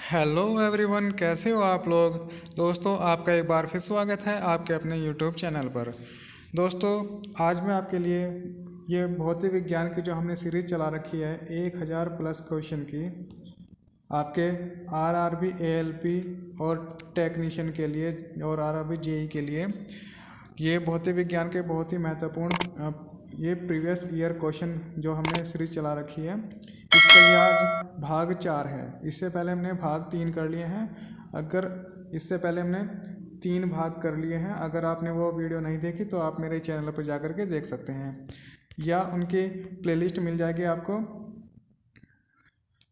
Hello everyone, कैसे हो आप लोग। दोस्तों, आपका एक बार फिर स्वागत है आपके अपने यूट्यूब चैनल पर। दोस्तों, आज मैं आपके लिए ये भौतिक विज्ञान की जो हमने सीरीज चला रखी है 1000+ क्वेश्चन की, आपके आरआरबी एएलपी और टेक्नीशियन के लिए और आरआरबी जेई के लिए, ये भौतिक विज्ञान के बहुत ही महत्वपूर्ण ये प्रीवियस ईयर क्वेश्चन जो हमने सीरीज चला रखी है, इसका ये आज भाग 4 है। इससे पहले हमने भाग 3 कर लिए हैं। अगर इससे पहले हमने 3 भाग कर लिए हैं। अगर आपने वो वीडियो नहीं देखी तो आप मेरे चैनल पर जा कर के देख सकते हैं, या उनकी प्लेलिस्ट मिल जाएगी आपको,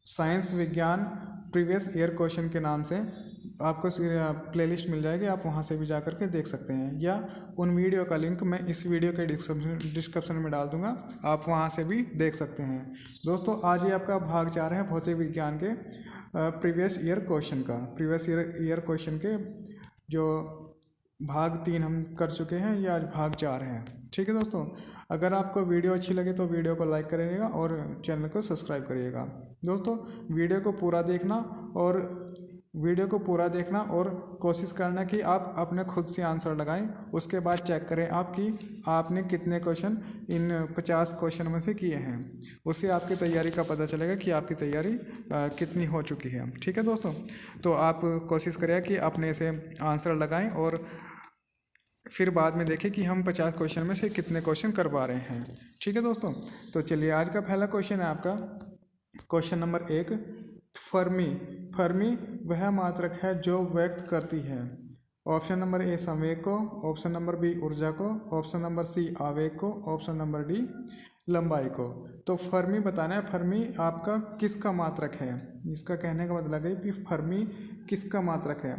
साइंस विज्ञान प्रीवियस ईयर क्वेश्चन के नाम से आपको प्लेलिस्ट मिल जाएगी। आप वहां से भी जा कर के देख सकते हैं, या उन वीडियो का लिंक मैं इस वीडियो के डिस्क्रिप्शन में डाल दूंगा, आप वहां से भी देख सकते हैं। दोस्तों, आज ये आपका भाग 4 है भौतिक विज्ञान के प्रीवियस ईयर क्वेश्चन का। प्रीवियस ईयर क्वेश्चन के जो भाग 3 हम कर चुके हैं, ये आज भाग 4 है। ठीक है दोस्तों, अगर आपको वीडियो अच्छी लगे तो वीडियो को लाइक करिएगा और चैनल को सब्सक्राइब करिएगा। दोस्तों, वीडियो को पूरा देखना और कोशिश करना कि आप अपने खुद से आंसर लगाएं। उसके बाद चेक करें आपने कितने क्वेश्चन इन 50 क्वेश्चन में से किए हैं। उससे आपकी तैयारी का पता चलेगा कि आपकी तैयारी कितनी हो चुकी है। ठीक है दोस्तों, तो आप कोशिश करें कि अपने से आंसर लगाएं और फिर बाद में देखें कि हम 50 क्वेश्चन में से कितने क्वेश्चन कर पा रहे हैं। ठीक है दोस्तों, तो चलिए, आज का पहला क्वेश्चन है आपका क्वेश्चन नंबर 1। फर्मी वह मात्रक है जो व्यक्त करती है। ऑप्शन नंबर ए संवेग को, ऑप्शन नंबर बी ऊर्जा को, ऑप्शन नंबर सी आवेग को, ऑप्शन नंबर डी लंबाई को। तो फर्मी बताना है, फर्मी आपका किसका मात्रक है। इसका कहने का मतलब है कि फर्मी किसका मात्रक है।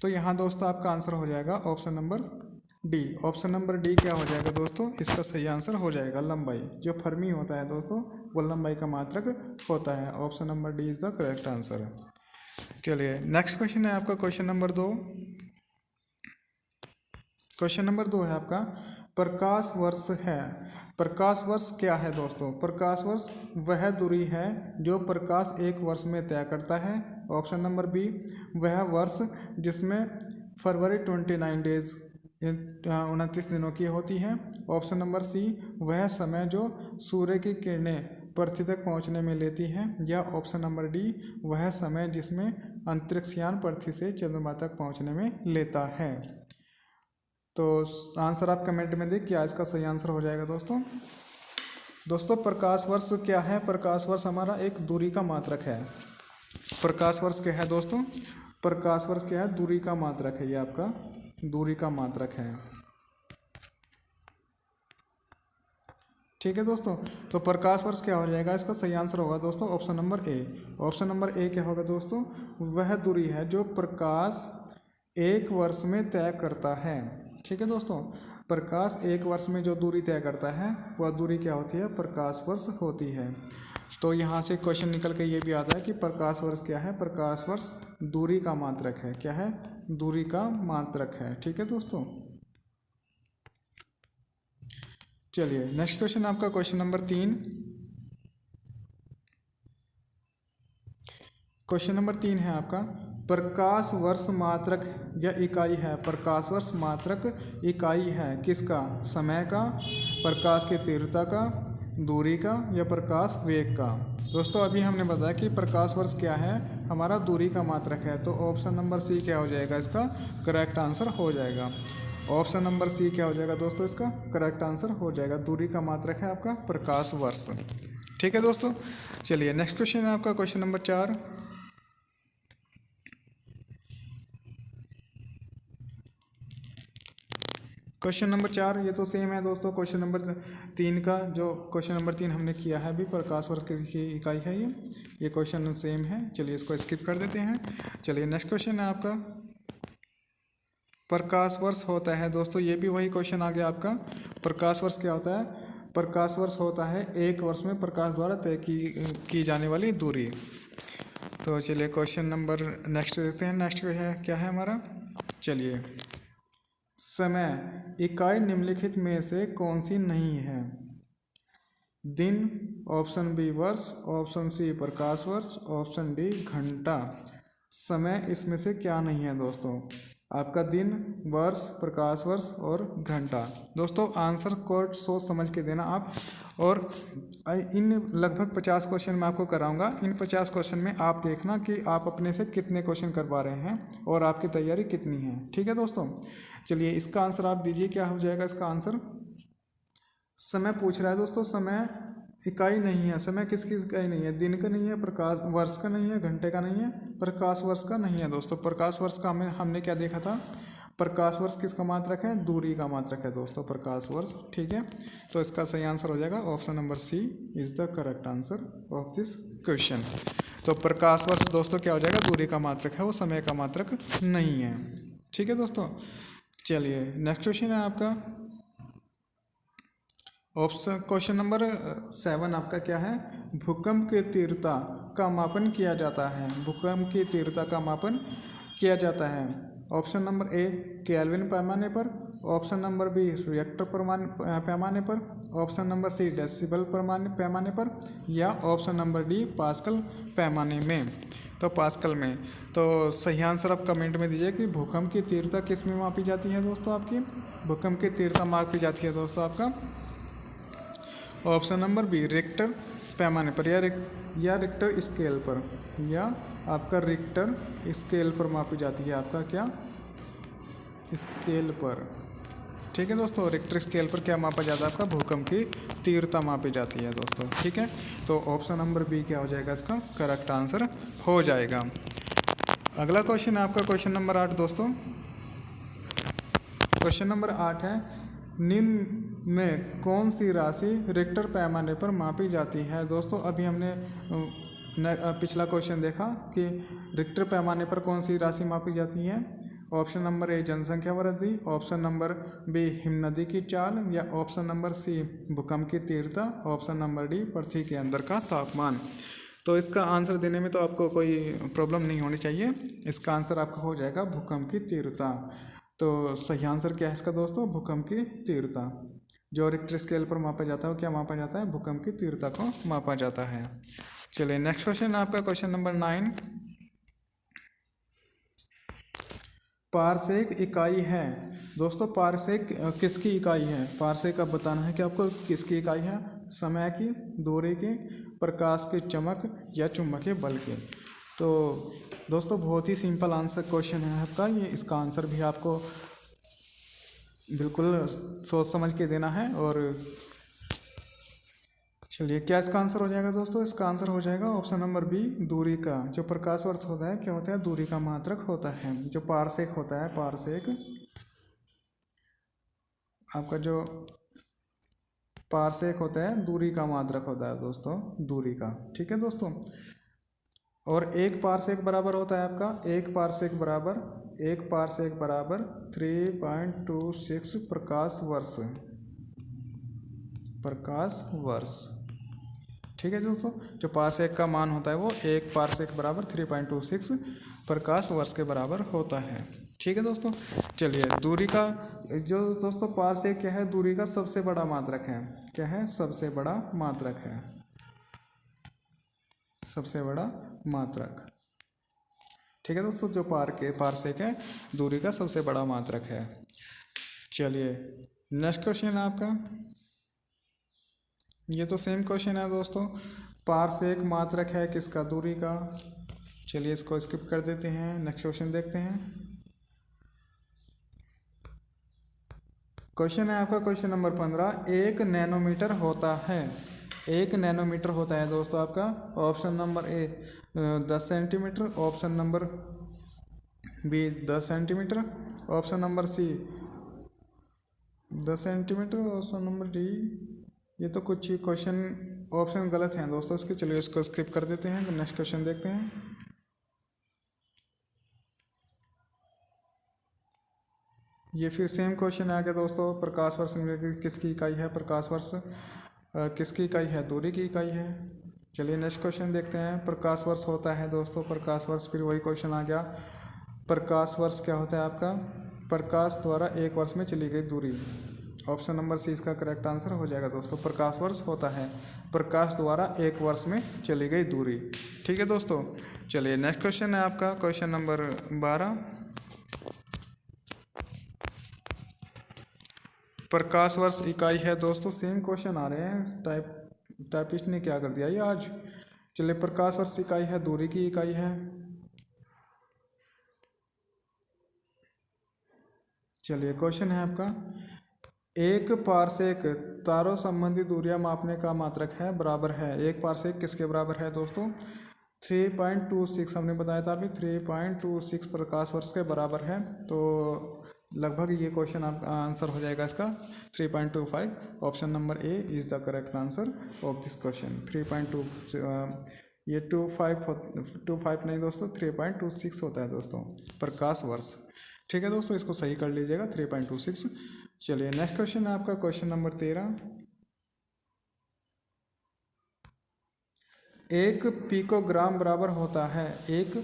तो यहाँ दोस्तों आपका आंसर हो जाएगा option number D. Option number D क्या हो जाएगा दोस्तों, इसका सही आंसर हो जाएगा लंबाई। जो फर्मी होता है दोस्तों, वो लंबाई का मात्रक होता है। Option number D is the correct answer. चलिए, नेक्स्ट क्वेश्चन है आपका क्वेश्चन नंबर 2। क्वेश्चन नंबर 2 है आपका प्रकाश वर्ष है। प्रकाश वर्ष क्या है दोस्तों। प्रकाश वर्ष वह दूरी है जो प्रकाश एक वर्ष में तय करता है। ऑप्शन नंबर बी वह वर्ष जिसमें फरवरी 29 डेज 29 दिनों की होती है। ऑप्शन नंबर सी वह समय जो सूर्य की किरणें पृथ्वी तक पहुंचने में लेती हैं। या ऑप्शन नंबर डी वह समय जिसमें अंतरिक्षयान पृथ्वी से चंद्रमा तक पहुंचने में लेता है। तो आंसर आप कमेंट में दें, क्या इसका सही आंसर हो जाएगा दोस्तों। दोस्तों, प्रकाश वर्ष क्या है। प्रकाश वर्ष हमारा एक दूरी का मात्रक है। प्रकाश वर्ष क्या है दोस्तों, प्रकाश वर्ष क्या है, दूरी का मात्रक है। ये आपका दूरी का मात्रक है। ठीक है दोस्तों, तो प्रकाश वर्ष क्या हो जाएगा, इसका सही आंसर होगा दोस्तों ऑप्शन नंबर ए। ऑप्शन नंबर ए क्या होगा दोस्तों, वह दूरी है जो प्रकाश एक वर्ष में तय करता है। ठीक है दोस्तों, प्रकाश एक वर्ष में जो दूरी तय करता है वह दूरी क्या होती है, प्रकाश वर्ष होती है। तो यहाँ से क्वेश्चन निकल के ये भी आता है कि प्रकाश वर्ष क्या है, प्रकाश वर्ष दूरी का मात्रक है। क्या है, दूरी का मात्रक है। ठीक है दोस्तों, चलिए नेक्स्ट क्वेश्चन आपका क्वेश्चन नंबर 3। क्वेश्चन नंबर 3 है आपका प्रकाश वर्ष मात्रक या इकाई है। प्रकाश वर्ष मात्रक इकाई है किसका, समय का, प्रकाश की तीव्रता का, दूरी का, या प्रकाश वेग का। दोस्तों, अभी हमने बताया कि प्रकाश वर्ष क्या है, हमारा दूरी का मात्रक है। तो ऑप्शन नंबर सी क्या हो जाएगा, इसका करेक्ट आंसर हो जाएगा। ऑप्शन नंबर सी क्या हो जाएगा दोस्तों, इसका करेक्ट आंसर हो जाएगा। दूरी का मात्रक है आपका प्रकाश वर्ष। ठीक है दोस्तों, चलिए नेक्स्ट क्वेश्चन है आपका क्वेश्चन नंबर 4। क्वेश्चन नंबर 4 ये तो सेम है दोस्तों क्वेश्चन नंबर 3 का। जो क्वेश्चन नंबर 3 हमने किया है अभी, प्रकाश वर्ष की इकाई है ये क्वेश्चन सेम है। चलिए इसको स्किप कर देते हैं। चलिए नेक्स्ट क्वेश्चन है आपका प्रकाश वर्ष होता है दोस्तों, ये भी वही क्वेश्चन आ गया आपका। प्रकाश वर्ष क्या होता है, प्रकाश वर्ष होता है एक वर्ष में प्रकाश द्वारा तय की जाने वाली दूरी। तो चलिए क्वेश्चन नंबर नेक्स्ट देखते हैं। नेक्स्ट क्या है हमारा, चलिए समय इकाई निम्नलिखित में से कौन सी नहीं है। दिन, ऑप्शन बी वर्ष, ऑप्शन सी प्रकाश वर्ष, ऑप्शन डी घंटा। समय इसमें से क्या नहीं है दोस्तों? आपका दिन, वर्ष, प्रकाश वर्ष और घंटा। दोस्तों आंसर को सोच समझ के देना आप। और इन लगभग 50 क्वेश्चन मैं आपको कराऊंगा। इन 50 क्वेश्चन में आप देखना कि आप अपने से कितने क्वेश्चन कर पा रहे हैं और आपकी तैयारी कितनी है। ठीक है दोस्तों, चलिए इसका आंसर आप दीजिए, क्या हो जाएगा इसका आंसर? समय पूछ रहा है दोस्तों, समय इकाई नहीं है। समय किसकी इकाई नहीं है? दिन का नहीं है, प्रकाश वर्ष का नहीं है, घंटे का नहीं है, प्रकाश वर्ष का नहीं है दोस्तों। प्रकाश वर्ष का हमने क्या देखा था? प्रकाश वर्ष किसका मात्रक है? दूरी का मात्रक है दोस्तों, प्रकाश वर्ष। ठीक है, तो इसका सही आंसर हो जाएगा option number C is the correct answer of this question. तो प्रकाश वर्ष दोस्तों क्या हो जाएगा? दूरी का मात्रक है, वो समय का मात्रक नहीं है। ठीक है दोस्तों, चलिए नेक्स्ट क्वेश्चन है आपका ऑप्शन क्वेश्चन नंबर 7 आपका क्या है? भूकंप की तीव्रता का मापन किया जाता है। भूकंप की तीव्रता का मापन किया जाता है। ऑप्शन नंबर ए केल्विन पैमाने पर, ऑप्शन नंबर बी रिएक्टर पैमाने पर, ऑप्शन नंबर सी डेसिबल पैमाने पर, या ऑप्शन नंबर डी पास्कल पैमाने में। तो पास्कल में। तो सही आंसर आप कमेंट में दीजिए कि भूकंप की तीव्रता किस में मापी जाती है दोस्तों? आपकी भूकंप की तीव्रता मापी जाती है दोस्तों आपका ऑप्शन नंबर बी रिक्टर पैमाने पर, या रिक्टर स्केल पर, या आपका रिक्टर स्केल पर मापी जाती है। आपका क्या? स्केल पर। ठीक है दोस्तों, रिक्टर स्केल पर क्या मापा जाता है? आपका भूकंप की तीव्रता मापी जाती है दोस्तों। ठीक है, तो ऑप्शन नंबर बी क्या हो जाएगा? इसका करेक्ट आंसर हो जाएगा। अगला क्वेश्चन है आपका क्वेश्चन नंबर 8 दोस्तों। क्वेश्चन नंबर 8 है, निम्न में कौन सी राशि रिक्टर पैमाने पर मापी जाती है? दोस्तों अभी हमने पिछला क्वेश्चन देखा कि रिक्टर पैमाने पर कौन सी राशि मापी जाती है। ऑप्शन नंबर ए जनसंख्या वृद्धि, ऑप्शन नंबर बी हिमनदी की चाल, या ऑप्शन नंबर सी भूकंप की तीव्रता, ऑप्शन नंबर डी पृथ्वी के अंदर का तापमान। तो इसका आंसर देने में तो आपको कोई प्रॉब्लम नहीं होनी चाहिए। इसका आंसर आपका हो जाएगा भूकंप की तीव्रता। तो सही आंसर क्या है इसका दोस्तों? भूकंप की तीव्रता। जो रिक्टर स्केल पर मापा जाता है वो क्या मापा जाता है? भूकंप की तीव्रता को मापा जाता है। चलिए नेक्स्ट क्वेश्चन है आपका क्वेश्चन नंबर 9। पारसेक इकाई है दोस्तों। पारसेक किसकी इकाई है? पारसेक अब बताना है कि आपको किसकी इकाई है? समय की, दूरी की, प्रकाश की चमक, या चुंबकीय बल की। तो दोस्तों बहुत ही सिंपल आंसर क्वेश्चन है आपका ये। इसका आंसर भी आपको बिल्कुल सोच समझ के देना है। और चलिए क्या इसका आंसर हो जाएगा दोस्तों? इसका आंसर हो जाएगा ऑप्शन नंबर बी दूरी का। जो प्रकाश वर्ष होता है क्या होता है? दूरी का मात्रक होता है। जो पारसेक होता है, पारसेक आपका जो पारसेक होता है दूरी का मात्रक होता है दोस्तों, दूरी का। ठीक है दोस्तों, और एक पारसेक बराबर होता है आपका, एक पारसेक बराबर 3.26 प्रकाश वर्ष। ठीक है दोस्तों, जो पारसेक का मान होता है वो एक पारसेक बराबर 3.26 प्रकाश वर्ष के बराबर होता है। ठीक है दोस्तों, चलिए दूरी का जो दोस्तों पारसेक क्या है? दूरी का सबसे बड़ा मात्रक है। क्या है? सबसे बड़ा मात्रक है, सबसे बड़ा मात्रक। ठीक है दोस्तों, जो पारसेक है दूरी का सबसे बड़ा मात्रक है। चलिए नेक्स्ट क्वेश्चन है आपका। ये तो सेम क्वेश्चन है दोस्तों। पारसेक मात्रक है किसका? दूरी का। चलिए इसको स्किप कर देते हैं, नेक्स्ट क्वेश्चन देखते हैं। क्वेश्चन है आपका क्वेश्चन नंबर 15। 1 नैनोमीटर होता है। 1 नैनोमीटर होता है दोस्तों आपका option number A 10 centimetre, option number B 10 centimetre, option number C 10 centimetre, option number D. ये तो कुछ क्वेश्चन ऑप्शन गलत हैं दोस्तों इसके। चलिए इसको स्किप कर देते हैं, नेक्स्ट क्वेश्चन देखते हैं। ये फिर सेम क्वेश्चन आ गया दोस्तों। प्रकाश वर्ष किसकी इकाई है? प्रकाश वर्ष किसकी इकाई है? दूरी की इकाई है। चलिए नेक्स्ट क्वेश्चन देखते हैं। प्रकाश वर्ष होता है दोस्तों, प्रकाश वर्ष, फिर वही क्वेश्चन आ गया। प्रकाश वर्ष क्या होता है आपका? प्रकाश द्वारा एक वर्ष में चली गई दूरी। ऑप्शन नंबर सी इसका करेक्ट आंसर हो जाएगा दोस्तों। प्रकाश वर्ष होता है प्रकाश द्वारा एक वर्ष में चली गई दूरी। ठीक है दोस्तों, चलिए नेक्स्ट क्वेश्चन है आपका क्वेश्चन नंबर 12। प्रकाश वर्ष इकाई है दोस्तों, सेम क्वेश्चन आ रहे हैं। टाइपिस्ट ने क्या कर दिया ये आज। चलिए प्रकाश वर्ष इकाई है, दूरी की इकाई है। चलिए क्वेश्चन है आपका, एक पारसेक तारों संबंधी दूरियां मापने का मात्रक है बराबर है। एक पारसेक किसके बराबर है दोस्तों? 3.26 हमने बताया था अभी, 3.26 प्रकाश वर्ष के बराबर है। तो लगभग ये क्वेश्चन आपका आंसर हो जाएगा इसका 3.25। Option number A is the correct answer of this question. 3.2 ये 25 नहीं दोस्तों, 3.26 होता है दोस्तों प्रकाश वर्ष। ठीक है दोस्तों, इसको सही कर लीजिएगा 3.26। चलिए नेक्स्ट क्वेश्चन है आपका क्वेश्चन नंबर 13। एक पिकोग्राम बराबर होता है, एक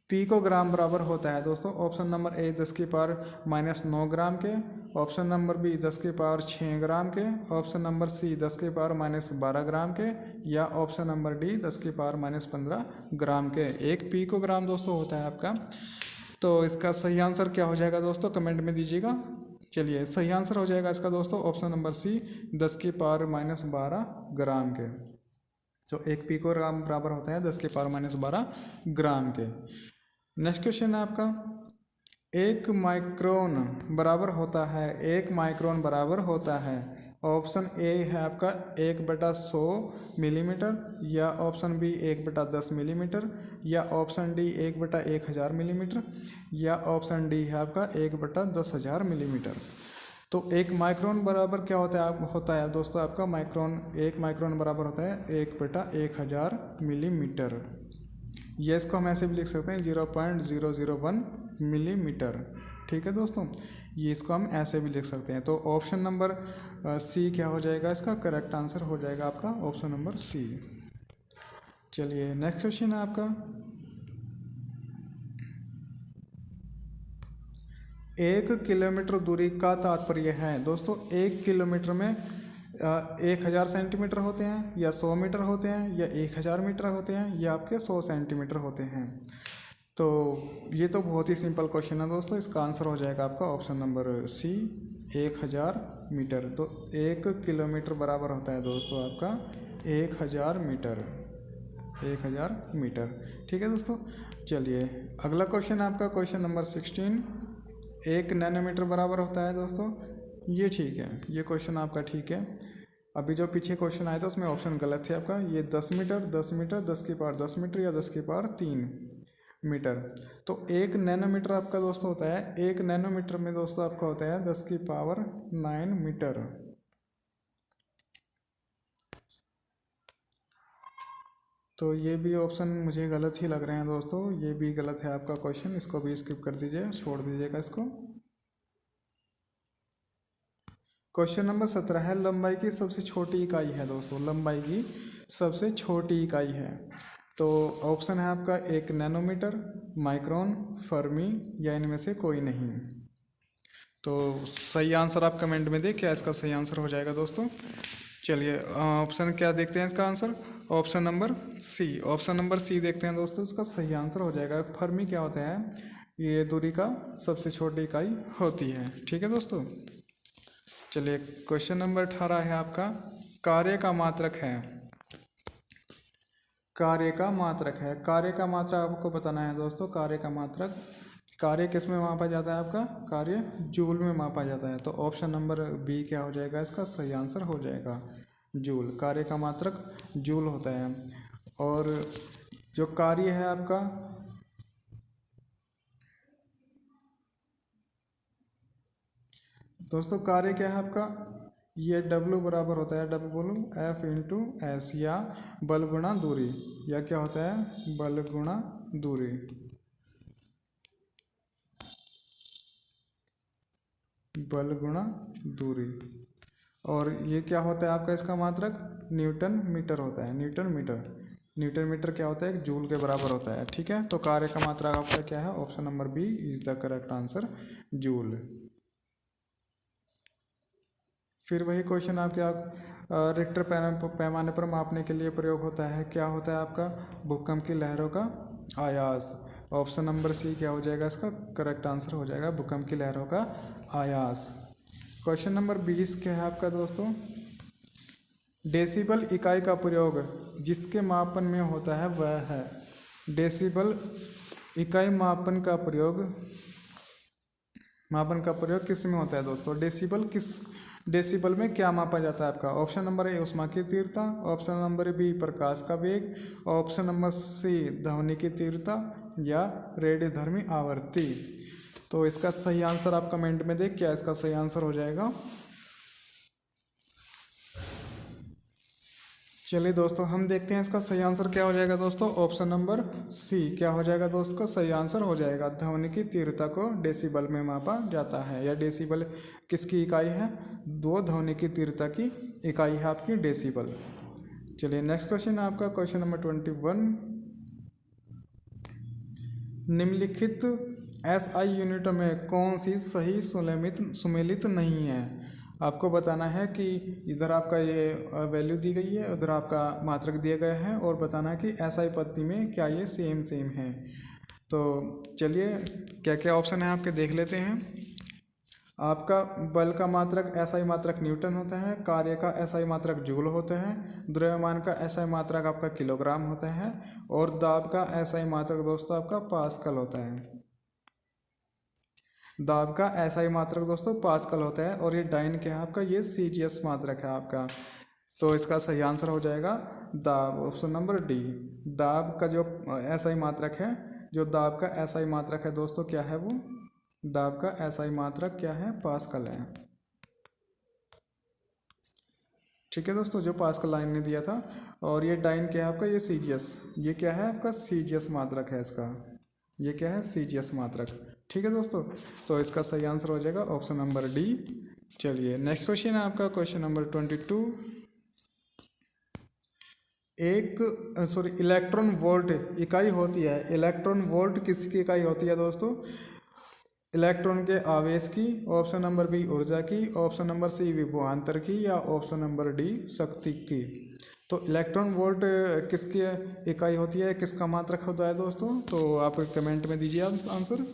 पिकोग्राम बराबर होता है दोस्तों। ऑप्शन नंबर ए 10 की पावर -9 ग्राम के, ऑप्शन नंबर बी 10 की पावर 6 ग्राम के, ऑप्शन नंबर सी 10 की पावर -12 ग्राम के, या ऑप्शन नंबर डी 10 की पावर -15 ग्राम के। एक पिकोग्राम दोस्तों होता है आपका। तो इसका सही आंसर क्या हो जाएगा दोस्तों, कमेंट में दीजिएगा। चलिए सही आंसर हो जाएगा इसका दोस्तों ऑप्शन नंबर सी 10 की पावर -12 ग्राम के। तो एक पिकोग्राम बराबर होता है 10 की पावर -12 ग्राम के। नेक्स्ट क्वेश्चन है आपका, एक माइक्रोन बराबर होता है, एक माइक्रोन बराबर होता है। ऑप्शन ए है आपका 1/100 मिलीमीटर, या ऑप्शन बी 1/10 मिलीमीटर, या ऑप्शन डी 1/1000 मिलीमीटर, या ऑप्शन डी है आपका 1/10,000 मिलीमीटर। तो एक माइक्रोन बराबर क्या होता है दोस्तों आपका माइक्रोन, एक माइक्रोन बराबर होता है 1/1000 मिलीमीटर। ये इसको हम ऐसे भी लिख सकते हैं 0.001 मिलीमीटर। ठीक है दोस्तों, ये इसको हम ऐसे भी लिख सकते हैं। तो ऑप्शन नंबर सी क्या हो जाएगा, इसका करेक्ट आंसर हो जाएगा आपका ऑप्शन नंबर सी। चलिए नेक्स्ट क्वेश्चन है आपका, 1 किलोमीटर दूरी का तात्पर्य है दोस्तों। 1 किलोमीटर में 1000 सेंटीमीटर होते हैं, या 100 मीटर होते हैं, या 1000 मीटर होते हैं, या आपके 100 सेंटीमीटर होते हैं। तो ये तो बहुत ही सिंपल क्वेश्चन है दोस्तों, इसका आंसर हो जाएगा आपका ऑप्शन नंबर सी 1000 मीटर। तो 1 किलोमीटर बराबर होता है दोस्तों आपका 1000 मीटर, 1000 मीटर। ठीक है दोस्तों, चलिए अगला क्वेश्चन आपका क्वेश्चन नंबर 16। 1 नैनोमीटर बराबर होता है दोस्तों। ये ठीक है, ये क्वेश्चन आपका ठीक है। अभी जो पीछे क्वेश्चन आया था उसमें ऑप्शन गलत थे आपका। ये 10 मीटर, 10 मीटर, 10 की पावर 10 मीटर, या 10 की पावर 3 मीटर। तो 1 नैनोमीटर आपका दोस्तों होता है, 1 नैनोमीटर में दोस्तों आपका होता है 10 की पावर 9 मीटर। तो ये भी ऑप्शन मुझे गलत ही लग रहे हैं दोस्तों, ये भी गलत है आपका क्वेश्चन, इसको भी स्किप कर दीजिए, छोड़ दीजिएगा इसको। क्वेश्चन नंबर 17 है, लंबाई की सबसे छोटी इकाई है दोस्तों, लंबाई की सबसे छोटी इकाई है। तो ऑप्शन है आपका 1 नैनोमीटर, माइक्रोन, फर्मी, या इनमें से कोई नहीं। तो सही आंसर आप कमेंट में दें, क्या इसका सही आंसर हो जाएगा दोस्तों। चलिए ऑप्शन क्या देखते हैं इसका answer, option number C, option number C देखते हैं दोस्तों, इसका सही आंसर हो जाएगा। फर्मी क्या होता है, ये दूरी का सबसे छोटी इकाई होती है। ठीक है दोस्तों, चलिए क्वेश्चन नंबर 18 है आपका, कार्य का मात्रक है, कार्य का मात्रक है। कार्य का मात्रक आपको बताना है दोस्तों, कार्य का मात्रक, कार्य किस में मापा जाता है आपका, कार्य जूल में मापा जाता है। तो ऑप्शन नंबर बी क्या हो जाएगा, इसका सही आंसर हो जाएगा जूल। कार्य का मात्रक जूल होता है। और जो कार्य है आपका, दोस्तों कार्य क्या है आपका, ये W बराबर होता है F/S, या बल गुणा दूरी, या क्या होता है बल गुणा दूरी। बल गुणा दूरी। और ये क्या होता है आपका, इसका मात्रक न्यूटन मीटर होता है, न्यूटन मीटर। न्यूटन मीटर क्या होता है, एक जूल के बराबर होता है। ठीक है, तो कार्य का मात्रक आपका क्या है, option number B is the correct answer, joule. फिर वही क्वेश्चन आपके रिक्टर पैमाने पर मापने के लिए प्रयोग होता है, क्या होता है आपका, भूकंप की लहरों का आयास। ऑप्शन नंबर सी क्या हो जाएगा इसका करेक्ट आंसर हो जाएगा, भूकंप की लहरों का आयास। क्वेश्चन नंबर 20 क्या है आपका दोस्तों, डेसिबल इकाई का प्रयोग जिसके मापन में होता है वह है। डेसिबल इकाई मापन का प्रयोग किस में होता है दोस्तों, डेसिबल में क्या मापा जाता है आपका। ऑप्शन नंबर ए ऊष्मा की तीव्रता, ऑप्शन नंबर बी प्रकाश का वेग, ऑप्शन नंबर सी ध्वनि की तीव्रता या रेडियोधर्मी आवृत्ति। तो इसका सही आंसर आप कमेंट में देख क्या इसका सही आंसर हो जाएगा। चलिए दोस्तों हम देखते हैं इसका सही आंसर क्या हो जाएगा दोस्तों। ऑप्शन नंबर सी क्या हो जाएगा दोस्तों, सही आंसर हो जाएगा। ध्वनि की तीव्रता को डेसिबल में मापा जाता है, या डेसिबल किसकी इकाई है, दो ध्वनि की तीव्रता की इकाई है आपकी डेसिबल। चलिए नेक्स्ट क्वेश्चन है आपका क्वेश्चन नंबर 21। निम्नलिखित एसआई यूनिटों में कौन सी सही सुमेलित नहीं है। आपको बताना है कि इधर आपका ये वैल्यू दी गई है, उधर आपका मात्रक दिए गए हैं, और बताना है कि एसआई पद्धति में क्या ये सेम है। तो चलिए क्या क्या ऑप्शन है आपके देख लेते हैं। आपका बल का मात्रक एसआई मात्रक न्यूटन होता है, कार्य का एसआई मात्रक जूल होता है, द्रव्यमान का एसआई मात्रक आपका किलोग्राम होता है, और दाब का एसआई मात्रक दोस्तों आपका पास्कल होता है। दाब का एसआई मात्रक दोस्तों पास्कल होता है, और ये डाइन क्या है आपका, ये सीजीएस मात्रक है आपका। तो इसका सही आंसर हो जाएगा दाब, ऑप्शन नंबर डी। दाब का जो एसआई मात्रक है, जो दाब का एसआई मात्रक है दोस्तों क्या है वो, दाब का एसआई मात्रक क्या है, पास्कल है। ठीक है दोस्तों, जो पास्कल लाइन ने दिया था। और ये डाइन क्या है आपका, ये सीजीएस, ये क्या है आपका सीजीएस मात्रक है इसका, ये क्या है सीजीएस मात्रक। ठीक है दोस्तों, तो इसका सही आंसर हो जाएगा ऑप्शन नंबर डी। चलिए नेक्स्ट क्वेश्चन है आपका क्वेश्चन नंबर 22। इलेक्ट्रॉन वोल्ट इकाई होती है। इलेक्ट्रॉन वोल्ट किसकी इकाई होती है दोस्तों, इलेक्ट्रॉन के आवेश की, ऑप्शन नंबर बी ऊर्जा की, ऑप्शन नंबर सी विभवांतर की, या ऑप्शन नंबर डी शक्ति की। तो इलेक्ट्रॉन वोल्ट किसकी इकाई होती है, किसका मात्रक होता है दोस्तों, तो आप कमेंट में दीजिए आंसर।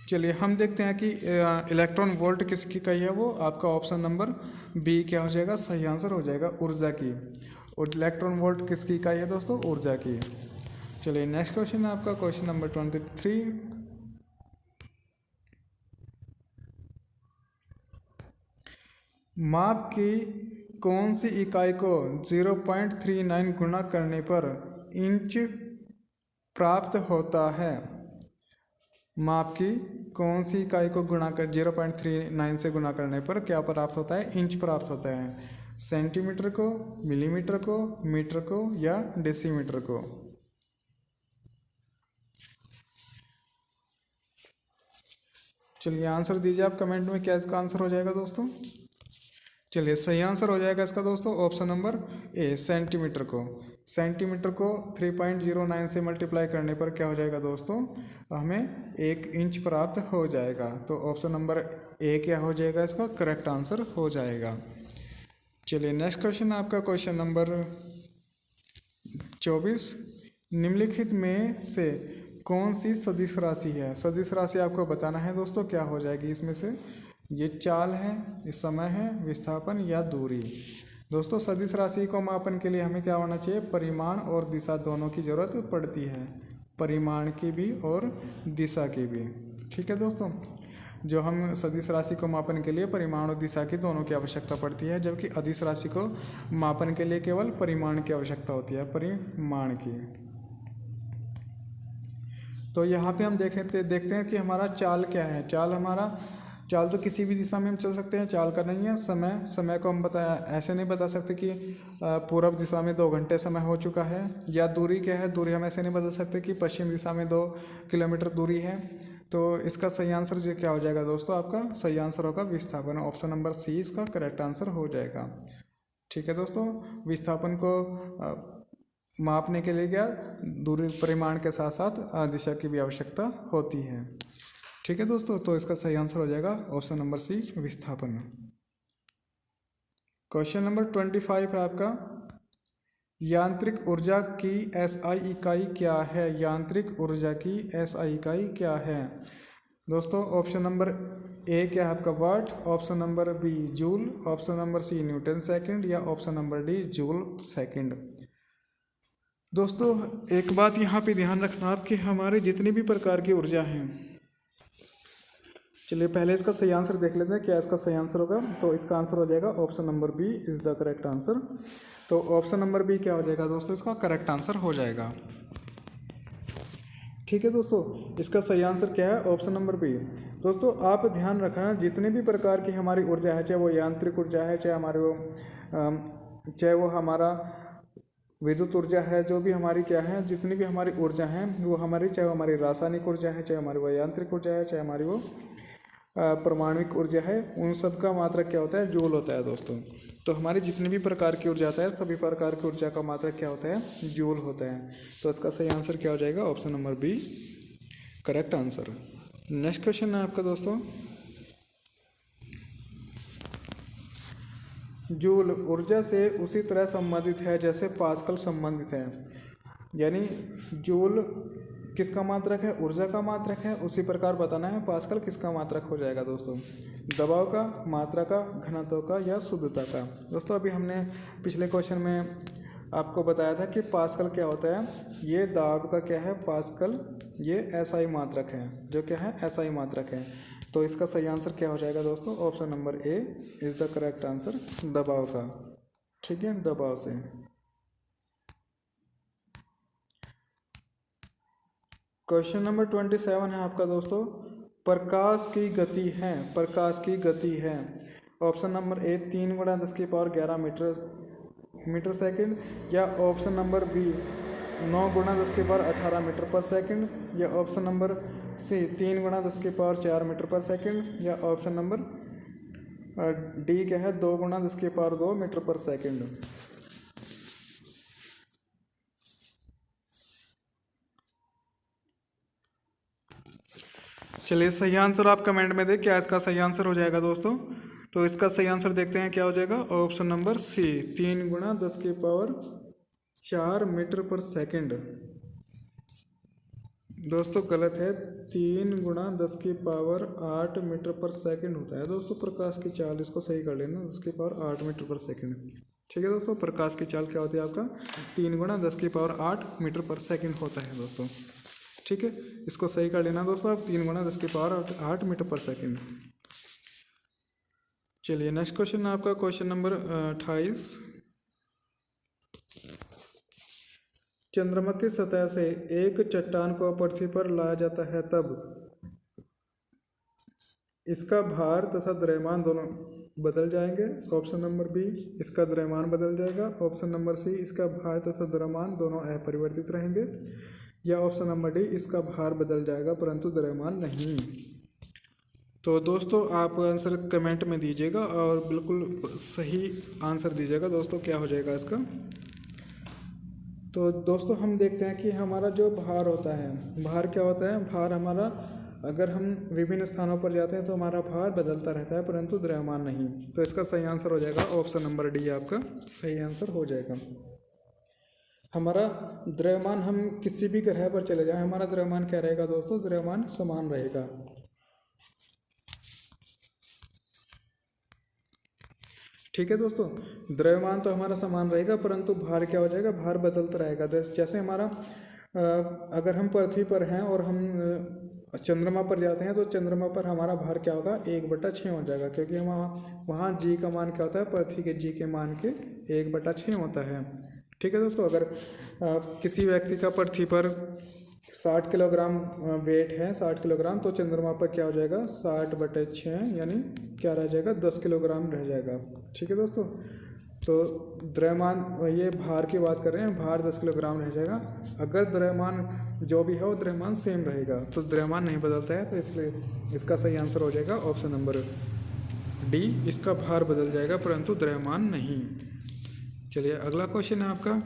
चलिए हम देखते हैं कि इलेक्ट्रॉन वोल्ट किसकी इकाई है, वो आपका ऑप्शन नंबर बी क्या हो जाएगा, सही आंसर हो जाएगा ऊर्जा की। और इलेक्ट्रॉन वोल्ट किसकी इकाई है दोस्तों, ऊर्जा की। चलिए नेक्स्ट क्वेश्चन है आपका क्वेश्चन नंबर 23। माप की कौन सी इकाई को 0.39 गुणा करने पर इंच प्राप्त होता है। माप की कौन सी इकाई को गुणा कर 0.39 से गुणा करने पर क्या प्राप्त होता है, इंच प्राप्त होता है। सेंटीमीटर को, मिलीमीटर को, मीटर को, या डेसीमीटर को। चलिए आंसर दीजिए आप कमेंट में, क्या इसका आंसर हो जाएगा दोस्तों। चलिए सही आंसर हो जाएगा इसका दोस्तों ऑप्शन नंबर ए सेंटीमीटर को। सेंटीमीटर को 3.09 से मल्टीप्लाई करने पर क्या हो जाएगा दोस्तों, हमें 1 इंच प्राप्त हो जाएगा। तो ऑप्शन नंबर ए क्या हो जाएगा, इसका करेक्ट आंसर हो जाएगा। चलिए नेक्स्ट क्वेश्चन आपका क्वेश्चन नंबर 24। निम्नलिखित में से कौन सी सदिश राशि है। सदिश राशि आपको बताना है दोस्तों, क्या हो जाएगी इसमें से, ये चाल है, ये समय है, विस्थापन या दूरी। दोस्तों सदिश राशि को मापन के लिए हमें क्या होना चाहिए, परिमाण और दिशा दोनों की जरूरत पड़ती है, परिमाण की भी और दिशा की भी। ठीक है दोस्तों, जो हम सदिश राशि को मापन के लिए परिमाण और दिशा की दोनों की आवश्यकता पड़ती है, जबकि अदिश राशि को मापन के लिए केवल परिमाण की आवश्यकता होती है, परिमाण की। तो यहाँ पे हम देखते हैं कि हमारा चाल क्या है। चाल तो किसी भी दिशा में हम चल सकते हैं, चाल का नहीं है। समय को हम ऐसे नहीं बता सकते कि पूर्व दिशा में 2 घंटे समय हो चुका है। या दूरी क्या है, दूरी हम ऐसे नहीं बता सकते कि पश्चिम दिशा में 2 किलोमीटर दूरी है। तो इसका सही आंसर जो क्या हो जाएगा दोस्तों, आपका सही आंसर होगा विस्थापन। ऑप्शन नंबर सी इसका करेक्ट आंसर हो जाएगा। ठीक है दोस्तों, विस्थापन को मापने के लिए क्या दूरी परिमाण के साथ साथ दिशा की भी आवश्यकता होती है। ठीक है दोस्तों, तो इसका सही आंसर हो जाएगा ऑप्शन नंबर सी विस्थापन। क्वेश्चन नंबर 25 है आपका। यांत्रिक ऊर्जा की एसआई इकाई क्या है? यांत्रिक ऊर्जा की एसआई इकाई क्या है दोस्तों? ऑप्शन नंबर ए क्या है आपका watt, option number B joule, option number C newton second या option number D joule second. दोस्तों एक बात यहाँ पे ध्यान रखना आप कि हमारे जितनी भी प्रकार की ऊर्जा हैं, चलिए पहले इसका सही आंसर देख लेते हैं क्या इसका सही आंसर होगा। तो इसका आंसर हो जाएगा option number B is the correct answer. तो ऑप्शन नंबर बी क्या हो जाएगा दोस्तों? इसका करेक्ट आंसर हो जाएगा। ठीक है दोस्तों, इसका सही आंसर क्या है? Option number B. दोस्तों आप ध्यान रखना जितने भी प्रकार की हमारी ऊर्जा है, चाहे वो यांत्रिक ऊर्जा है, चाहे वो हमारा विद्युत ऊर्जा है, जो भी हमारी क्या है, जितनी भी हमारी ऊर्जा हैं वो हमारी, चाहे वो हमारी रासायनिक ऊर्जा है, चाहे हमारी वो यांत्रिक ऊर्जा है, चाहे हमारी वो परमाणुक ऊर्जा है, उन सब का मात्रक क्या होता है? जूल होता है दोस्तों। तो हमारी जितनी भी प्रकार की ऊर्जा आता है, सभी प्रकार की ऊर्जा का मात्रक क्या होता है? जूल होता है। तो इसका सही आंसर क्या हो जाएगा? Option number B correct answer. Next question है आपका दोस्तों, जूल ऊर्जा से उसी तरह संबंधित है जैसे पास्कल संबंधित है। यानी जूल किसका मात्रक है? ऊर्जा का मात्रक है। उसी प्रकार बताना है पास्कल किसका मात्रक हो जाएगा दोस्तों? दबाव का, मात्रा का, घनत्व का या शुद्धता का। दोस्तों अभी हमने पिछले क्वेश्चन में आपको बताया था कि पास्कल क्या होता है। ये दाब का क्या है? पास्कल। ये एसआई मात्रक है, जो क्या है? एसआई मात्रक है। तो इसका सही आंसर क्या हो जाएगा दोस्तों? Option number A is the correct answer, दबाव का। ठीक है, दबाव से। क्वेश्चन नंबर 27 है आपका दोस्तों, प्रकाश की गति है, प्रकाश की गति है। Option number A 3 × 10⁻11 metre second या ऑप्शन नंबर बी 9 × 10⁻18 मीटर पर सेकंड या ऑप्शन नंबर सी 3 × 10⁻4 मीटर पर सेकंड या ऑप्शन नंबर डी क्या है? 2 × 10⁻2 मीटर पर सेकंड। चलिए सही आंसर आप कमेंट में दें क्या इसका सही आंसर हो जाएगा दोस्तों। तो इसका सही आंसर देखते हैं क्या हो जाएगा। ऑप्शन नंबर सी 3 × 10⁻4 मीटर पर सेकंड। दोस्तों गलत है, 3 × 10⁻8 मीटर पर सेकंड होता है दोस्तों प्रकाश की चाल। इसको सही कर लेना, 10⁻8 मीटर पर सेकंड। ठीक है दोस्तों, प्रकाश की चाल क्या होती है आपका? 3 × 10⁻8 मीटर पर सेकंड होता है दोस्तों। ठीक है, इसको सही कर लेना दोस्तों आप, 3 × 10⁻8 मीटर पर सेकंड। चलिए नेक्स्ट क्वेश्चन है आपका, क्वेश्चन नंबर 28। चंद्रमा की सतह से एक चट्टान को पृथ्वी पर लाया जाता है तब इसका भार तथा द्रव्यमान दोनों बदल जाएंगे। ऑप्शन नंबर बी इसका द्रव्यमान बदल जाएगा, ऑप्शन नंबर सी इसका भार तथा द्रव्यमान दोनों अपरिवर्तित रहेंगे या ऑप्शन नंबर डी इसका भार बदल जाएगा परंतु द्रव्यमान नहीं। तो दोस्तों आप आंसर कमेंट में दीजिएगा और बिल्कुल सही आंसर दीजिएगा दोस्तों क्या हो जाएगा इसका। तो दोस्तों हम देखते हैं कि हमारा जो भार होता है, भार क्या होता है? भार हमारा अगर हम विभिन्न स्थानों पर जाते हैं तो हमारा भार बदलता रहता है परंतु द्रव्यमान नहीं। तो इसका सही आंसर हो जाएगा ऑप्शन नंबर डी आपका सही आंसर हो जाएगा। हमारा द्रव्यमान, हम किसी भी ग्रह पर चले जाएं, हमारा द्रव्यमान क्या रहेगा दोस्तों? द्रव्यमान समान रहेगा। ठीक है दोस्तों, द्रव्यमान तो हमारा समान रहेगा परंतु भार क्या हो जाएगा? भार बदलता रहेगा। जैसे हमारा अगर हम पृथ्वी पर हैं और हम चंद्रमा पर जाते हैं तो चंद्रमा पर हमारा भार क्या होगा? 1/6 हो जाएगा, क्योंकि हम वहाँ जी का मान क्या होता है? पृथ्वी के जी के मान के 1/6 होता है। ठीक है दोस्तों, अगर किसी व्यक्ति का पृथ्वी पर 60 किलोग्राम वेट है, 60 किलोग्राम, तो चंद्रमा पर क्या हो जाएगा? 60/6 यानी क्या रह जाएगा? 10 किलोग्राम रह जाएगा। ठीक है दोस्तों, तो द्रव्यमान, ये भार की बात कर रहे हैं, भार 10 किलोग्राम रह जाएगा। अगर द्रव्यमान जो भी है वो द्रव्यमान सेम रहेगा, तो द्रव्यमान नहीं बदलता है, तो इसलिए इसका सही आंसर हो जाएगा ऑप्शन नंबर डी इसका भार बदल जाएगा परंतु द्रव्यमान नहीं। चलिए अगला क्वेश्चन है आपका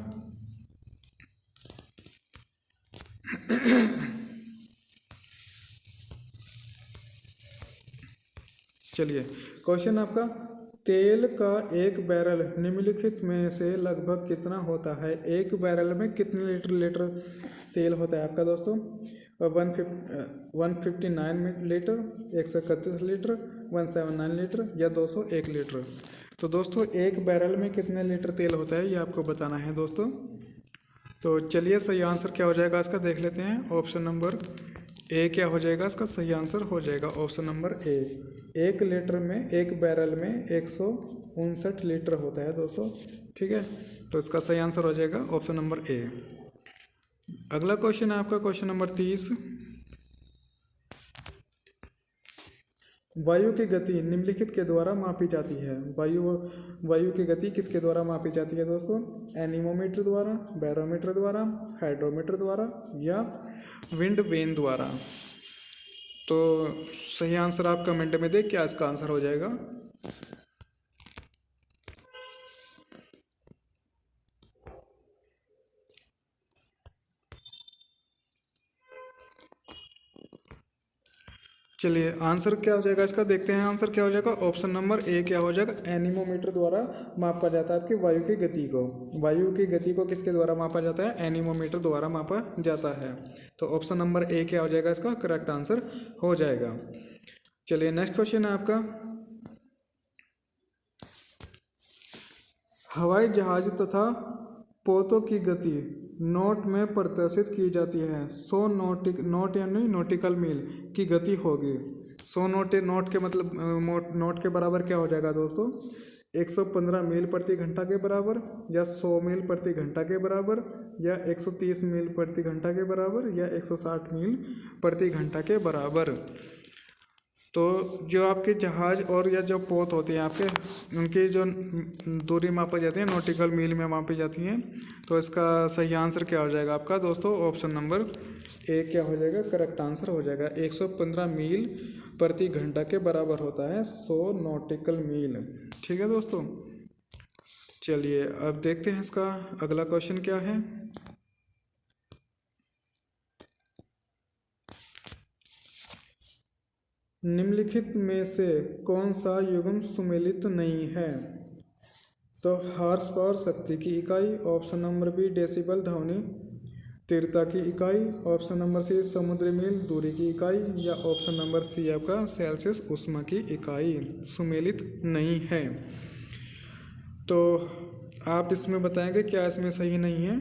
चलिए क्वेश्चन आपका तेल का एक बैरल निम्नलिखित में से लगभग कितना होता है? एक बैरल में कितने लीटर तेल होता है आपका दोस्तों? 159 लीटर, 131 लीटर, 179 लीटर या 201 लीटर। तो दोस्तों एक बैरल में कितने लीटर तेल होता है ये आपको बताना है दोस्तों। तो चलिए सही आंसर क्या हो जाएगा इसका देख लेते हैं। ऑप्शन नंबर ए क्या हो जाएगा? इसका सही आंसर हो जाएगा ऑप्शन नंबर ए। 1 लीटर में, एक बैरल में 159 लीटर होता है दोस्तों। ठीक है, तो इसका सही आंसर हो जाएगा ऑप्शन नंबर ए। अगला क्वेश्चन है आपका क्वेश्चन नंबर 30। वायु की गति निम्नलिखित के द्वारा मापी जाती है। वायु की गति किसके द्वारा मापी जाती है दोस्तों? एनीमोमीटर द्वारा, बैरोमीटर द्वारा, हाइड्रोमीटर द्वारा या विंड वेन द्वारा। तो सही आंसर आप कमेंट में दें क्या इसका आंसर हो जाएगा। चलिए आंसर क्या हो जाएगा इसका देखते हैं। आंसर क्या हो जाएगा? ऑप्शन नंबर ए क्या हो जाएगा? एनीमोमीटर द्वारा मापा जाता है आपकी वायु की गति को। वायु की गति को किसके द्वारा मापा जाता है? एनीमोमीटर द्वारा मापा जाता है। तो ऑप्शन नंबर ए क्या हो जाएगा? इसका करेक्ट आंसर हो जाएगा। चलिए नेक्स्ट क्वेश्चन है आपका। हवाई जहाज तथा पोतों की गति नॉट में प्रदर्शित की जाती है। 100 नॉट यानी नॉटिकल मील की गति होगी। 100 नॉट के मतलब नॉट के बराबर क्या हो जाएगा दोस्तों? 115 मील प्रति घंटा के बराबर, या 100 मील प्रति घंटा के बराबर, या 130 मील प्रति घंटा के बराबर, या 160 मील प्रति घंटा के बराबर। तो जो आपके जहाज और या जो पोत होते हैं आपके, उनकी जो दूरी मापी जाती है नॉटिकल मील में मापी जाती है। तो इसका सही आंसर क्या हो जाएगा आपका दोस्तों? ऑप्शन नंबर ए क्या हो जाएगा? करेक्ट आंसर हो जाएगा। 115 मील प्रति घंटा के बराबर होता है 100 नॉटिकल मील। ठीक है दोस्तों, चलिए अब देखते हैं इसका अगला क्वेश्चन क्या है। निम्नलिखित में से कौन सा युग्म सुमेलित नहीं है? तो हॉर्स पावर शक्ति की इकाई, ऑप्शन नंबर बी डेसिबल ध्वनि तीव्रता की इकाई, ऑप्शन नंबर सी समुद्री मील दूरी की इकाई, या ऑप्शन नंबर सी आपका सेल्सियस ऊष्मा की इकाई सुमेलित नहीं है। तो आप इसमें बताएंगे क्या इसमें सही नहीं है?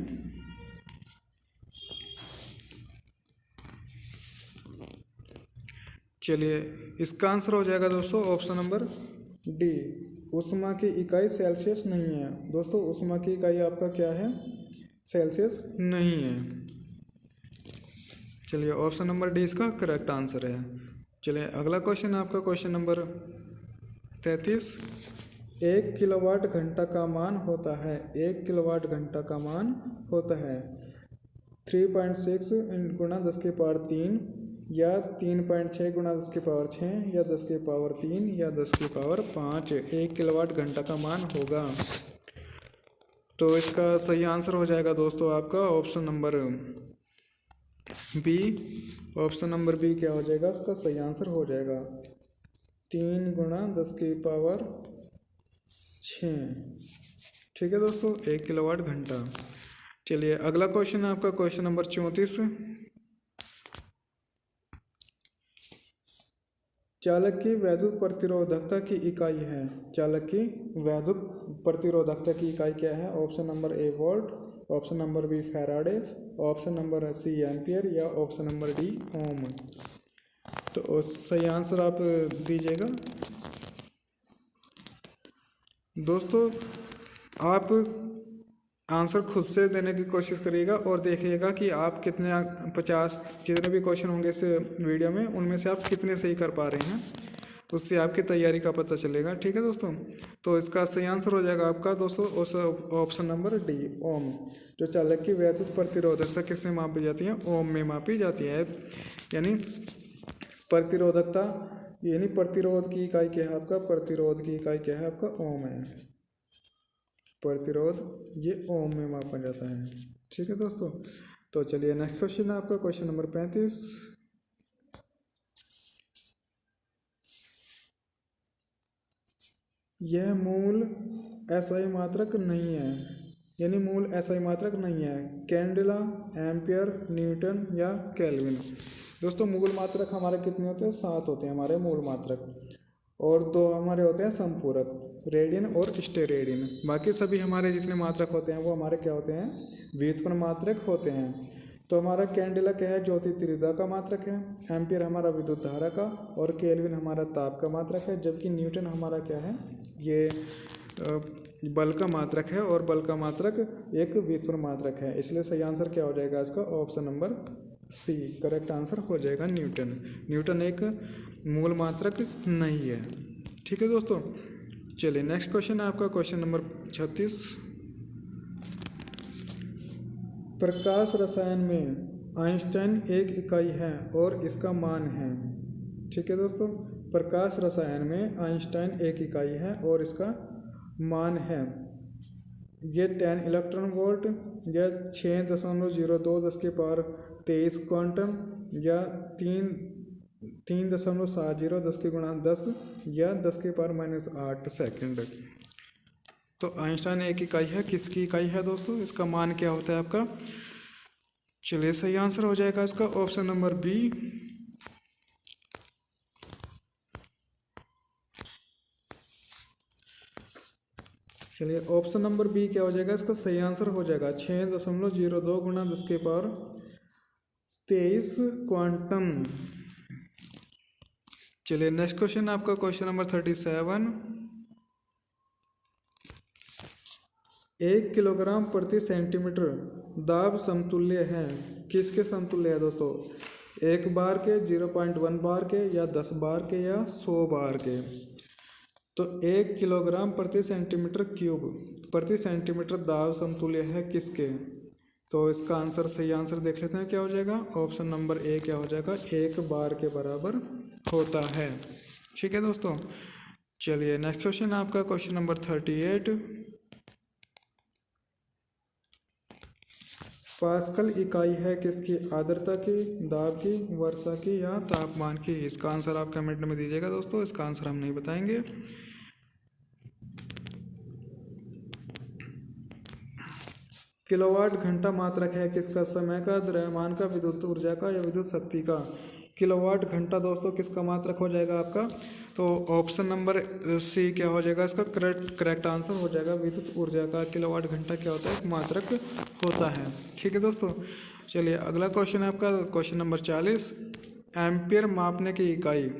चलिए इसका आंसर हो जाएगा दोस्तों ऑप्शन नंबर डी, ऊष्मा की इकाई सेल्सियस नहीं है। दोस्तों ऊष्मा की इकाई आपका क्या है? सेल्सियस नहीं है। चलिए ऑप्शन नंबर डी इसका करेक्ट आंसर है। चलिए अगला क्वेश्चन है आपका क्वेश्चन नंबर 33। 1 किलोवाट घंटा का मान होता है, 1 किलोवाट घंटा का मान होता है 3.6 गुणा 10 की पावर 3, या 3.6 गुणा 10 की पावर 6, या 10 की पावर 3, या 10 की पावर 5। 1 किलोवाट घंटा का मान होगा। तो इसका सही आंसर हो जाएगा दोस्तों आपका option number B. Option number B क्या हो जाएगा? इसका सही आंसर हो जाएगा 3 गुणा 10 की पावर 6। ठीक है दोस्तों, 1 किलोवाट घंटा। चलिए अगला क्वेश्चन है आपका क्वेश्चन नंबर 34। चालक की वैद्युत प्रतिरोधकता की इकाई है। चालक की वैद्युत प्रतिरोधकता की इकाई क्या है? Option number A volt, option number B faraday, option number C ampere, या ऑप्शन नंबर डी ओम। तो सही आंसर आप दीजिएगा। दोस्तों आप आंसर खुद से देने की कोशिश करिएगा और देखिएगा कि आप कितने 50 जितने भी क्वेश्चन होंगे इस वीडियो में उनमें से आप कितने सही कर पा रहे हैं, उससे आपकी तैयारी का पता चलेगा। ठीक है दोस्तों, तो इसका सही आंसर हो जाएगा आपका दोस्तों ऑप्शन नंबर डी ओम। जो चालक की वैद्युत प्रतिरोधकता किसमें मापी जाती है? ओम में मापी जाती है। यानी प्रतिरोधकता यानी प्रतिरोध की इकाई क्या है आपका? प्रतिरोध की इकाई क्या है आपका? ओम है। प्रतिरोध ये ओम में मापा जाता है। ठीक है दोस्तों, तो चलिए नेक्स्ट क्वेश्चन है आपका क्वेश्चन नंबर 35। यह मूल एसआई मात्रक नहीं है, यानी मूल एसआई मात्रक नहीं है। कैंडेला, एम्पियर, न्यूटन या केल्विन। दोस्तों मूल मात्रक हमारे कितने होते हैं? 7 होते हैं हमारे मूल मात्रक, और 2 हमारे होते हैं संपूरक, रेडियन और स्टेरेडियन। बाकी सभी हमारे जितने मात्रक होते हैं वो हमारे क्या होते हैं? व्युत्पन्न मात्रक होते हैं। तो हमारा कैंडेला क्या है? ज्योति तीव्रता का मात्रक है। एम्पियर हमारा विद्युत धारा का, और केल्विन हमारा ताप का मात्रक है। जबकि न्यूटन हमारा क्या है? ये बल का मात्रक है, और बल का मात्रक एक व्युत्पन्न मात्रक है। इसलिए सही आंसर क्या हो जाएगा इसका? Option number C correct answer हो जाएगा न्यूटन। न्यूटन एक मूल मात्रक नहीं है। ठीक है दोस्तों, चलिए नेक्स्ट क्वेश्चन है आपका क्वेश्चन नंबर 36। प्रकाश रसायन में आइंस्टाइन एक इकाई है और इसका मान है। ठीक है दोस्तों, प्रकाश रसायन में आइंस्टाइन एक इकाई है और इसका मान है। ये 10 इलेक्ट्रॉन वोल्ट या 6.02 10 के पावर 23 क्वांटम या 3.70 10 के गुणा 10 या 10 के पावर -8 सेकंड। तो आइंस्टाइन एक इकाई है, किसकी इकाई है दोस्तों? इसका मान क्या होता है आपका? चलिए सही आंसर हो जाएगा इसका ऑप्शन नंबर बी। चलिए ऑप्शन नंबर बी क्या हो जाएगा इसका? सही आंसर हो जाएगा 6.02 गुणा 10 के पावर 23 क्वांटम। चलिए नेक्स्ट क्वेश्चन आपका क्वेश्चन नंबर 37। 1 किलोग्राम प्रति सेंटीमीटर दाब समतुल्य है। किसके समतुल्य है दोस्तों? 1 बार के, 0.1 बार के, या 10 बार के, या 100 बार के। तो 1 किलोग्राम प्रति सेंटीमीटर क्यूब प्रति सेंटीमीटर दाब समतुल्य है किसके? तो इसका आंसर, सही आंसर देख लेते हैं क्या हो जाएगा। ऑप्शन नंबर ए क्या हो जाएगा? 1 बार के बराबर होता है। ठीक है दोस्तों, चलिए नेक्स्ट क्वेश्चन आपका क्वेश्चन नंबर 38। पास्कल इकाई है किसकी? आर्द्रता की, दाब की, वर्षा की, या तापमान की? इसका आंसर आप कमेंट में दीजिएगा दोस्तों, इसका आंसर हम नहीं बताएंगे। किलोवाट घंटा मात्रक है किसका? समय का, द्रव्यमान का, विद्युत ऊर्जा का, या विद्युत शक्ति का? किलोवाट घंटा दोस्तों किसका मात्रक हो जाएगा आपका? तो ऑप्शन नंबर सी क्या हो जाएगा इसका? करेक्ट आंसर हो जाएगा विद्युत ऊर्जा का। किलोवाट घंटा क्या होता है? मात्रक होता है। ठीक है दोस्तों, चलिए अगला क्वेश्चन है आपका क्वेश्चन नंबर 40। एम्पियर मापने की इकाई।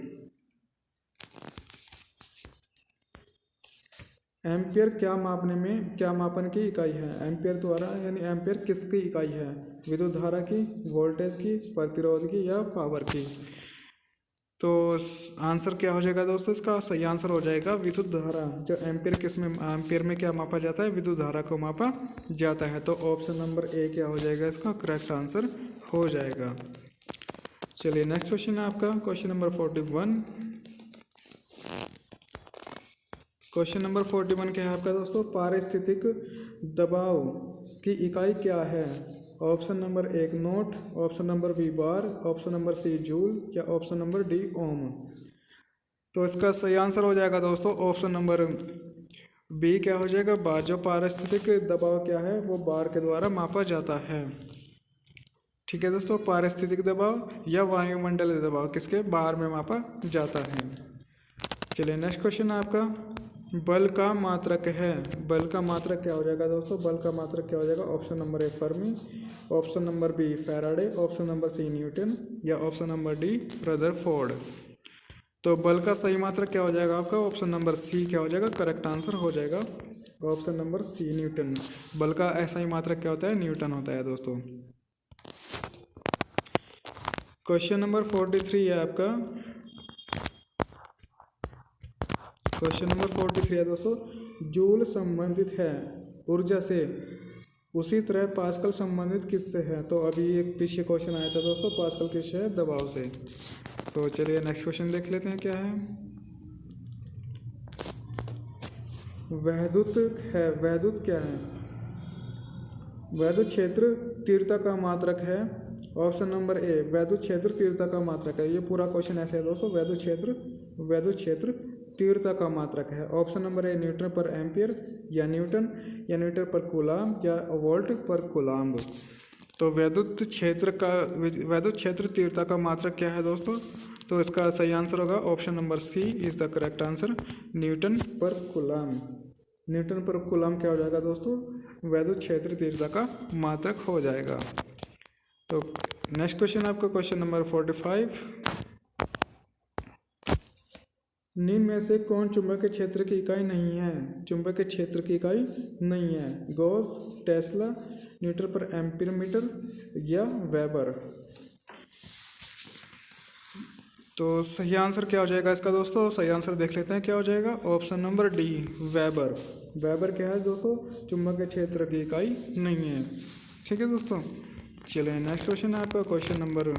एम्पियर क्या मापन की इकाई है? एम्पियर द्वारा, यानी एम्पियर किसकी इकाई है? विद्युत धारा की, वोल्टेज की, प्रतिरोध की, या पावर की? तो आंसर क्या हो जाएगा दोस्तों इसका? सही आंसर हो जाएगा विद्युत धारा। जो एम्पियर किसमें, एम्पियर में क्या मापा जाता है? विद्युत धारा को मापा जाता है। तो ऑप्शन नंबर ए क्या हो जाएगा इसका? करेक्ट आंसर हो जाएगा। चलिए नेक्स्ट क्वेश्चन है आपका क्वेश्चन नंबर 41। क्वेश्चन नंबर 41 क्या है आपका दोस्तों? पारिस्थितिक दबाव की इकाई क्या है? Option number 1 note, option number B bar, option number C joule, या ऑप्शन नंबर डी ओम? तो इसका सही आंसर हो जाएगा दोस्तों ऑप्शन नंबर बी क्या हो जाएगा? बार। जो पारिस्थितिक दबाव क्या है वो बार के द्वारा मापा जाता है। ठीक है दोस्तों, पारिस्थितिक दबाव या वायुमंडलीय दबाव किसके? बार में मापा जाता है। चलिए नेक्स्ट क्वेश्चन है आपका बल का मात्रक है। बल का मात्रक क्या हो जाएगा दोस्तों? बल का मात्रक क्या हो जाएगा? Option number A fermi, option number B faraday, option number C newton, या ऑप्शन नंबर डी रदरफोर्ड? तो बल का सही मात्रक क्या हो जाएगा आपका? ऑप्शन नंबर सी क्या हो जाएगा? करेक्ट आंसर हो जाएगा ऑप्शन नंबर सी न्यूटन। बल का ऐसा ही मात्रक क्या होता है? न्यूटन होता है दोस्तों। क्वेश्चन नंबर 43 है आपका क्वेश्चन नंबर 43 है दोस्तों। जूल संबंधित है ऊर्जा से, उसी तरह पास्कल संबंधित किससे है? तो अभी एक पीछे क्वेश्चन आया था दोस्तों, पास्कल किससे है? दबाव से। तो चलिए नेक्स्ट क्वेश्चन देख लेते हैं क्या है। वैद्युत है, वैद्युत क्या है? वैद्युत क्षेत्र तीव्रता का मात्रक है। ऑप्शन नंबर ए वैद्युत क्षेत्र तीव्रता का मात्रक है। ये पूरा क्वेश्चन ऐसे है दोस्तों, वैद्युत क्षेत्र तीव्रता का मात्रक है? ऑप्शन नंबर ए न्यूटन पर एम्पियर, या न्यूटन पर कूलाम, या वोल्ट पर कूलाम्ब। तो विद्युत क्षेत्र तीव्रता का मात्रक क्या है दोस्तों? तो इसका सही आंसर होगा option number C is the correct answer, newton पर कूलाम। न्यूटन पर कूलाम क्या हो जाएगा दोस्तों? विद्युत क्षेत्र तीव्रता का मात्रक हो जाएगा। तो नेक्स्ट क्वेश्चन आपका क्वेश्चन नंबर 45। निम्न में से कौन चुंबकीय क्षेत्र की इकाई नहीं है? चुंबकीय क्षेत्र की इकाई नहीं है? गॉस, टेस्ला, न्यूटन पर एम्पीयर मीटर, या वेबर। तो सही आंसर क्या हो जाएगा इसका दोस्तों? सही आंसर देख लेते हैं क्या हो जाएगा। Option number D weber. Weber क्या है दोस्तों? चुंबकीय क्षेत्र की इकाई नहीं है। ठीक है दोस्तों, चलिए नेक्स्ट क्वेश्चन है आपका क्वेश्चन नंबर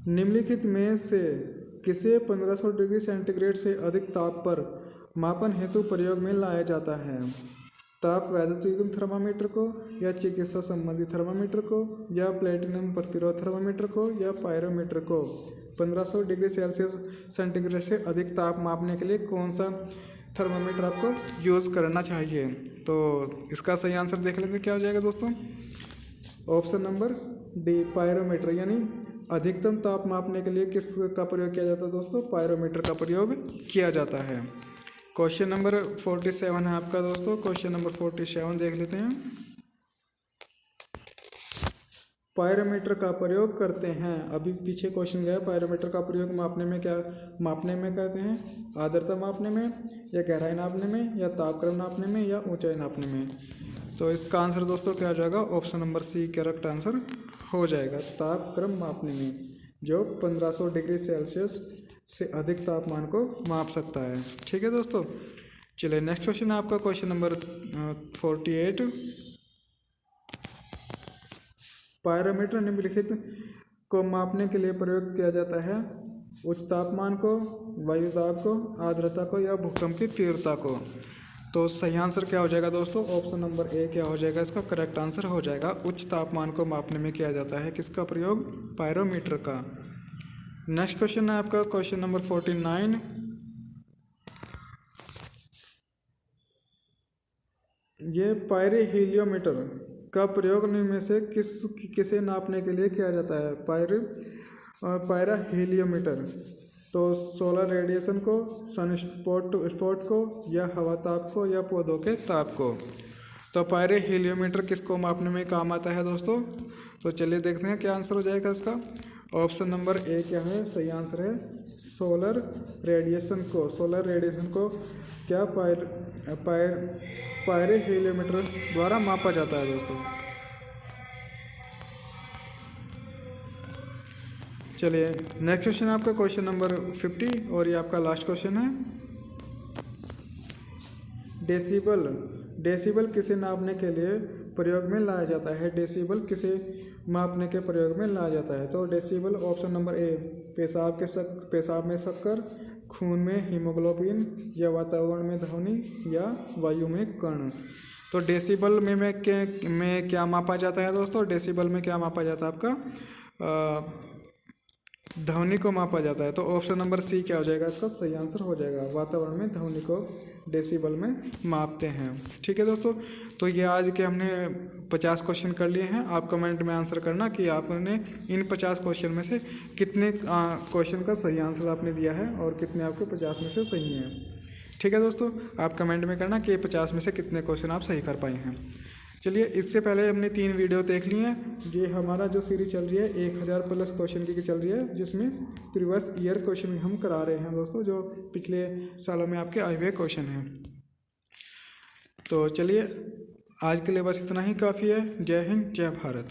'निम्नलिखित में से किसे 1500 डिग्री सेंटीग्रेड से अधिक ताप पर मापन हेतु प्रयोग में लाया जाता है? ताप वैद्युतिक थर्मामीटर को, या चिकित्सा संबंधी थर्मामीटर को, या प्लेटिनम प्रतिरोध थर्मामीटर को, या पायरोमीटर को? 1500 डिग्री सेल्सियस सेंटीग्रेड से अधिक ताप मापने के लिए कौन सा थर्मामीटर आपको यूज़ करना चाहिए? तो इसका सही आंसर देख लेते हैं क्या हो जाएगा दोस्तों। ऑप्शन नंबर डी पायरोमीटर, यानी अधिकतम ताप मापने के लिए किस का प्रयोग किया जाता है दोस्तों? पायरोमीटर का प्रयोग किया जाता है। क्वेश्चन नंबर 47 है आपका दोस्तों। क्वेश्चन नंबर 47 देख लेते हैं। पायरोमीटर का प्रयोग करते हैं, अभी पीछे क्वेश्चन गया, पायरोमीटर का प्रयोग मापने में करते हैं? आर्द्रता मापने में, या गहराई नापने में, या तापक्रम नापने में, या ऊंचाई नापने में? तो इसका आंसर दोस्तों क्या हो जाएगा? Option number C correct answer हो जाएगा, तापक्रम मापने में, जो 1500 डिग्री सेल्सियस से अधिक तापमान को माप सकता है। ठीक है दोस्तों, चलिए नेक्स्ट क्वेश्चन है आपका क्वेश्चन नंबर 48। पायरोमीटर निम्नलिखित को मापने के लिए प्रयोग किया जाता है? उच्च तापमान को, वायु दाब को, आर्द्रता को, या भूकंप की तीव्रता को? तो सही आंसर क्या हो जाएगा दोस्तों? ऑप्शन नंबर ए क्या हो जाएगा इसका करेक्ट आंसर हो जाएगा। उच्च तापमान को मापने में किया जाता है किसका प्रयोग? पायरोमीटर का। नेक्स्ट क्वेश्चन है आपका क्वेश्चन नंबर 49। ये पायरोहीलियोमीटर का प्रयोग निम्न में से किसे नापने के लिए किया जाता है? पायरोहीलियोमीटर तो सोलर रेडिएशन को, सन स्पॉट को, या हवा ताप को, या पौधों के ताप को? तो पायरोहीलियोमीटर किसको मापने में काम आता है दोस्तों? तो चलिए देखते हैं क्या आंसर हो जाएगा इसका। ऑप्शन नंबर ए क्या है? सही आंसर है सोलर रेडिएशन को। सोलर रेडिएशन को क्या पायरोहीलियोमीटर द्वारा मापा जाता है दोस्तों। चलिए नेक्स्ट क्वेश्चन आपका क्वेश्चन नंबर 50 और ये आपका लास्ट क्वेश्चन है। डेसिबल किसे नापने के लिए प्रयोग में लाया जाता है? डेसिबल किसे मापने के प्रयोग में लाया जाता है? तो डेसिबल ऑप्शन नंबर ए पेशाब में शक्कर, खून में हीमोग्लोबिन, या वातावरण में ध्वनि, या वायु में कण? तो डेसिबल में क्या मापा जाता है दोस्तों? डेसिबल में क्या मापा जाता है आपका? ध्वनि को मापा जाता है। तो ऑप्शन नंबर सी क्या हो जाएगा इसका सही आंसर हो जाएगा। वातावरण में ध्वनि को डेसिबल में मापते हैं। ठीक है दोस्तों, तो ये आज के हमने 50 क्वेश्चन कर लिए हैं। आप कमेंट में आंसर करना कि आपने इन 50 क्वेश्चन में से कितने क्वेश्चन का सही आंसर आपने दिया है और कितने आपके 50 में से सही हैं। ठीक है दोस्तों, आप कमेंट में करना कि 50 में से कितने क्वेश्चन आप सही कर पाए हैं। चलिए, इससे पहले हमने 3 वीडियो देख ली हैं। ये हमारा जो सीरीज चल रही है 1000 प्लस क्वेश्चन की चल रही है, जिसमें प्रीवियस ईयर क्वेश्चन हम करा रहे हैं दोस्तों, जो पिछले सालों में आपके आए हुए क्वेश्चन हैं। तो चलिए, आज के लिए बस इतना ही काफ़ी है। जय हिंद, जय भारत।